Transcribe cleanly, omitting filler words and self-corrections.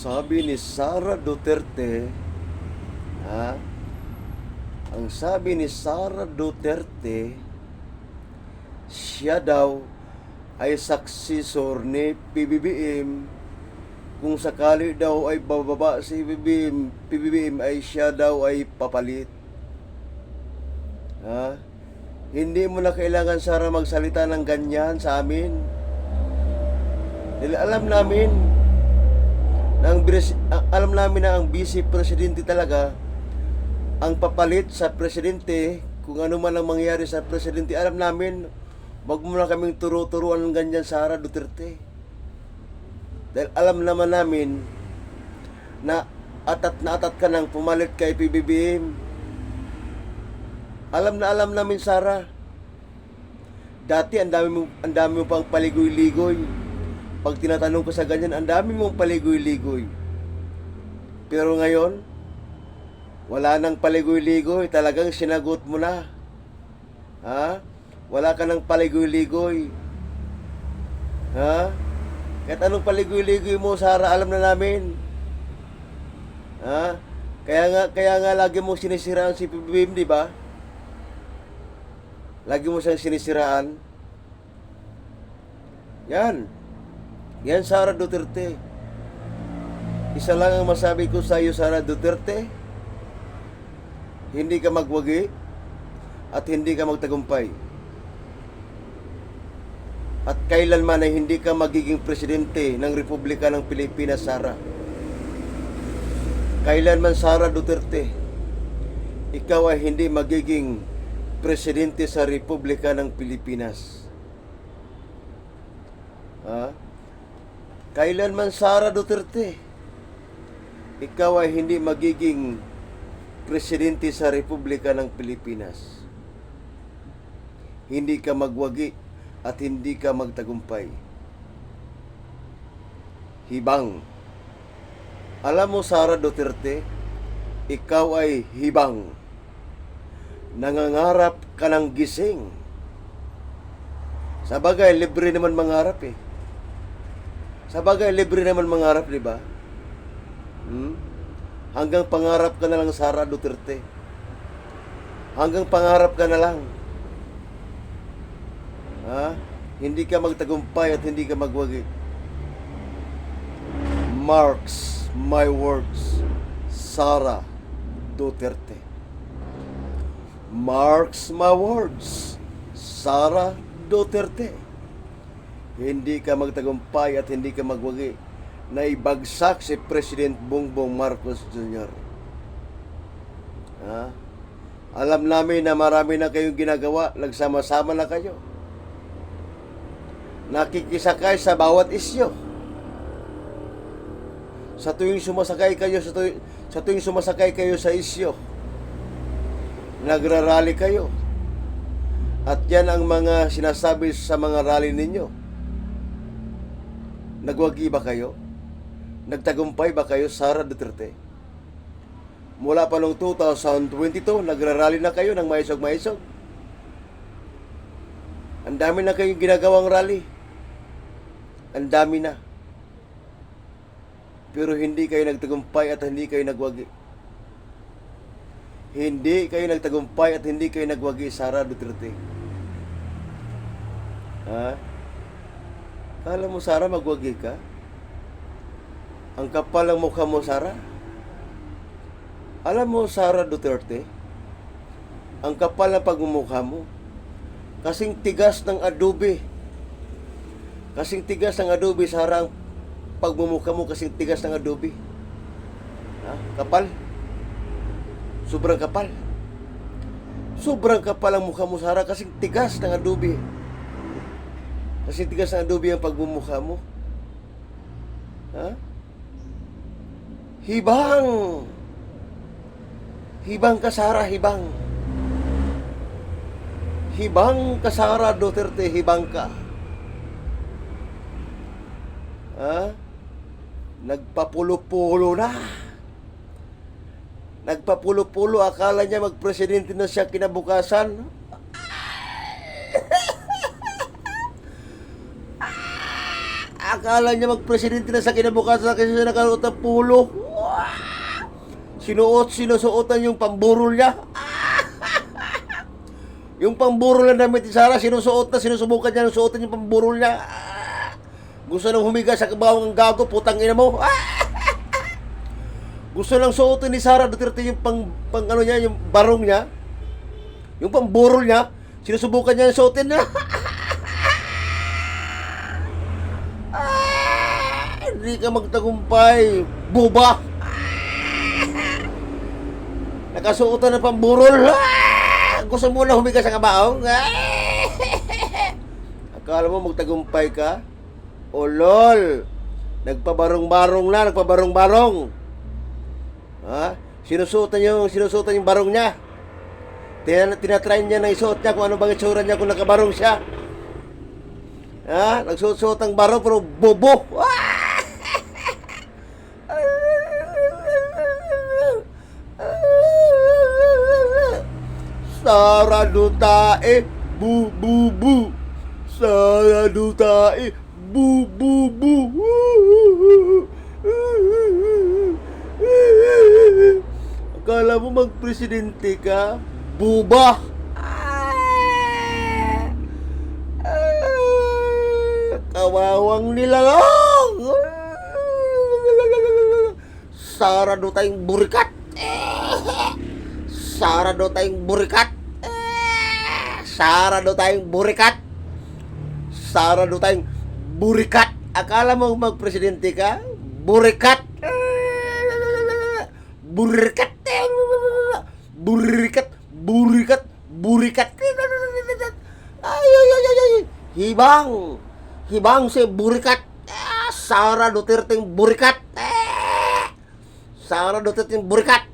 Sabi ni Sara Duterte, ha? Ang sabi ni Sara Duterte, siya daw ay successor ni PBBM. Kung sakali daw ay bababa si PBBM ay siya daw ay papalit. Ha? Hindi mo na kailangan, Sara, magsalita ng ganyan sa amin. Dahil alam namin na ang vice presidente talaga ang papalit sa presidente. Kung ano man ang mangyari sa presidente, alam namin. Wag mo na kaming turo-turuan ng ganyan, Sara Duterte. Dahil alam naman namin na atat ka nang pumalit kay PBBM. Alam namin, Sara. Dati ang dami mo pang paligoy-ligoy. Pag tinatanong ko sa ganyan, ang dami mong paligoy-ligoy. Pero ngayon, wala nang paligoy-ligoy. Talagang sinagot mo na. Ha? Wala ka nang paligoy-ligoy. Ha? Kahit anong paligoy-ligoy mo, Sara, alam na namin. Ha? Kaya nga lagi mo sinisiraan si PBBM, di ba? Lagi mo siyang sinisiraan. Yan, Sara Duterte. Isa lang ang masabi ko sa iyo, Sara Duterte. Hindi ka magwagi at hindi ka magtagumpay. At kailanman ay hindi ka magiging presidente ng Republika ng Pilipinas, Sara. Kailanman, Sara Duterte, ikaw ay hindi magiging presidente sa Republika ng Pilipinas. Ha? Kailanman, Sara Duterte, ikaw ay hindi magiging presidente sa Republika ng Pilipinas. Hindi ka magwagi at hindi ka magtagumpay. Hibang. Alam mo, Sara Duterte, ikaw ay hibang. Nangangarap ka ng gising. Sa bagay, libre naman mangarap eh. Sa bagay, libre naman mangarap, di ba? Hanggang pangarap ka na lang, Sara Duterte. Hanggang pangarap ka na lang. Ha? Hindi ka magtagumpay at hindi ka magwagi. Marks my words, Sara Duterte. Marks my words, Sara Duterte. Hindi ka magtagumpay at hindi ka magwagi na ibagsak si President Bongbong Marcos Jr. Ha? Alam namin na marami na kayong ginagawa, nagsama-sama na kayo. Nakikisakay sa bawat isyo. Sa tuwing sumasakay kayo sa isyo, nagrarally kayo. At yan ang mga sinasabi sa mga rally ninyo. Nagwagi ba kayo? Nagtagumpay ba kayo, Sara Duterte? Mula pa noong 2022, nagrarally na kayo ng maisog-maisog. Ang dami na kayong ginagawang rally. Ang dami na. Pero hindi kayo nagtagumpay at hindi kayo nagwagi. Hindi kayo nagtagumpay at hindi kayo nagwagi, Sara Duterte. Ha? Kala mo, Sara, magwagi ka? Ang kapal ng mukha mo, Sara. Alam mo, Sara Duterte, ang kapal ng pagmumukha mo, kasing tigas ng adobe. Kasing tigas ng adobe, Sara, ang pagmumukha mo, kasing tigas ng adobe. Ha? Kapal. Sobrang kapal. Sobrang kapal ang mukha mo, Sara, kasing tigas ng adobe. Kasing tigas ng adobe ang pagmumukha mo. Ha? Hibang! Hibang ka, Sara, hibang. Hibang ka, Sara Duterte, hibang ka. Ha? Nagpapulo-pulo na. Nagpapulo-pulo, akala niya magpresidente na siya kinabukasan. Akala niya magpresidente na sa kinabukasan kasi siya nakaluot ng pulo. Sinusuotan yung pamburol niya. Yung pamburol na damit ni Sara, sinusubukan niya suotan yung pamburol niya. Gusto nang humiga sa kabawang gago, putang ina mo. Gusto nang suotin ni Sara Duterte yung pang ano niya, yung barong niya. Yung pamburol niya, sinusubukan niya suotin niya. Hindi ka magtagumpay, buba. Nakasuotan ng pamburol. Gusto mo na humiga sa kabaong. Akala mo magtagumpay ka? O lol, nagpabarong-barong na, nagpabarong-barong. Ha? Sinusuotan yung barong niya. Tinatry niya na isuot niya kung ano bang itsura niya kung nakabarong siya. Ha? Nagsuot-suot ang barong pero bobo. Sara Dutae, bu bu bu. Sara Dutae, bu bu bu. Akala mo magpresidente ka? Buba. Kawawang nilalong. Sara Dutaeng burikat. Sara Dutaeng burikat. Sara Dutaeng burikat. Sara Dutaeng burikat. Akala mo magpresidente ka? Burikat. Burikat. Burikat. Burikat. Burikat. Ay. Hibang. Hibang si burikat. Sara Duterte burikat. Sara Duterte burikat.